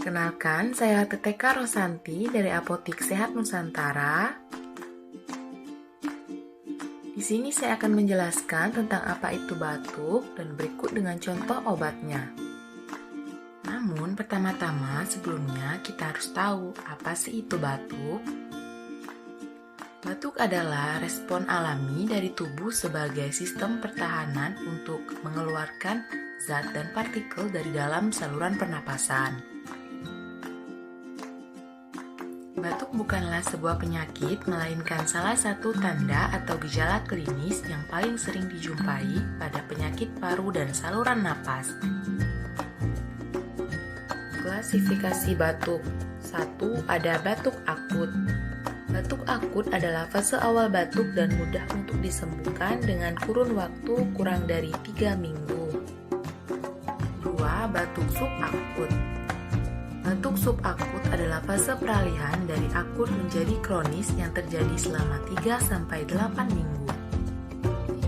Perkenalkan, saya Teteka Rosanti dari Apotik Sehat Nusantara. Di sini saya akan menjelaskan tentang apa itu batuk dan berikut dengan contoh obatnya. Namun, pertama-tama sebelumnya kita harus tahu apa sih itu batuk. Batuk adalah respon alami dari tubuh sebagai sistem pertahanan untuk mengeluarkan zat dan partikel dari dalam saluran pernapasan. Batuk bukanlah sebuah penyakit, melainkan salah satu tanda atau gejala klinis yang paling sering dijumpai pada penyakit paru dan saluran napas. Klasifikasi batuk. 1. Ada batuk akut. Batuk akut adalah fase awal batuk dan mudah untuk disembuhkan dengan kurun waktu kurang dari 3 minggu. 2. Batuk subakut. Batuk subakut adalah fase peralihan dari akut menjadi kronis yang terjadi selama 3-8 minggu.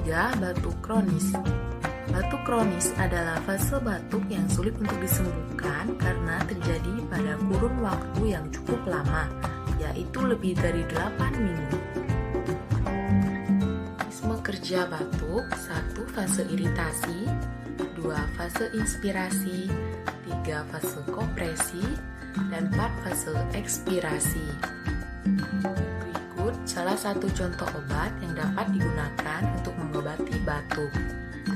3. Batuk kronis. Batuk kronis adalah fase batuk yang sulit untuk disembuhkan karena terjadi pada kurun waktu yang cukup lama, yaitu lebih dari 8 minggu. Mekanisme kerja batuk. 1. Fase iritasi. 2. Fase inspirasi. 3. Fase kompresi. Dan 4. Fase ekspirasi. Berikut salah satu contoh obat yang dapat digunakan untuk mengobati batuk,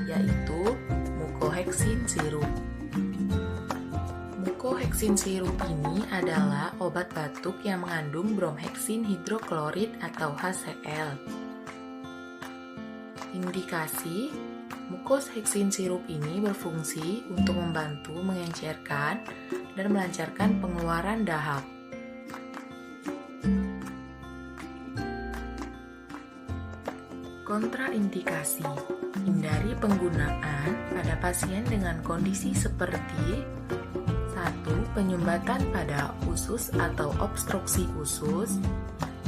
yaitu mucohexin sirup. Mucohexin sirup ini adalah obat batuk yang mengandung bromheksin hidroklorid atau HCl. Indikasi: mucohexin sirup ini berfungsi untuk membantu mengencerkan dan melancarkan pengeluaran dahak. Kontraindikasi: hindari penggunaan pada pasien dengan kondisi seperti 1. Penyumbatan pada usus atau obstruksi usus.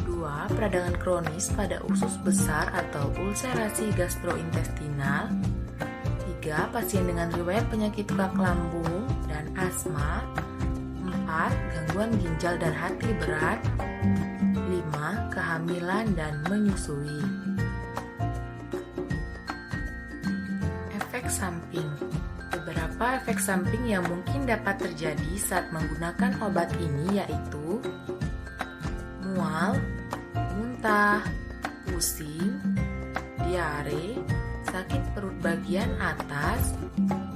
2. Peradangan kronis pada usus besar atau ulserasi gastrointestinal. 3. Pasien dengan riwayat penyakit urat lambung dan asma. 4. Gangguan ginjal dan hati berat. 5. Kehamilan dan menyusui. Efek samping. Beberapa efek samping yang mungkin dapat terjadi saat menggunakan obat ini yaitu mual, muntah, pusing, diare, sakit perut bagian atas,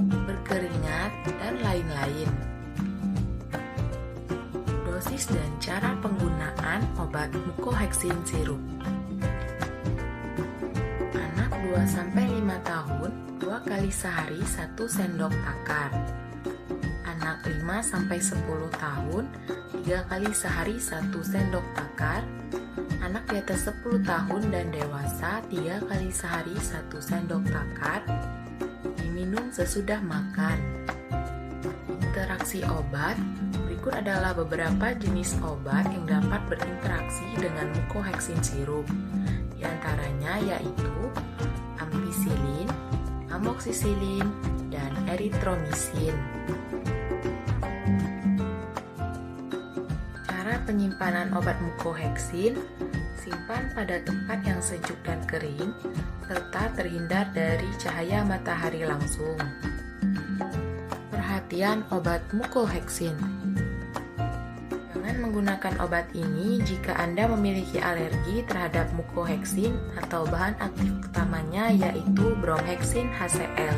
berkeringat, dan lain-lain. Dosis dan cara penggunaan obat mucohexin sirup. Anak 2-5 tahun 2 kali sehari 1 sendok takar. Anak 5-10 tahun 3 kali sehari 1 sendok takar. Anak di atas 10 tahun dan dewasa 3 kali sehari 1 sendok takar. Diminum sesudah makan. Interaksi obat. Berikut adalah beberapa jenis obat yang dapat berinteraksi dengan mucohexin sirup. Di antaranya yaitu ampicillin, amoxicillin, dan erythromycin. Cara penyimpanan obat mucohexin: simpan pada tempat yang sejuk dan kering, serta terhindar dari cahaya matahari langsung. Perhatian obat mucohexin. Jangan menggunakan obat ini jika Anda memiliki alergi terhadap mucohexin atau bahan aktif utamanya yaitu bromheksin HCl.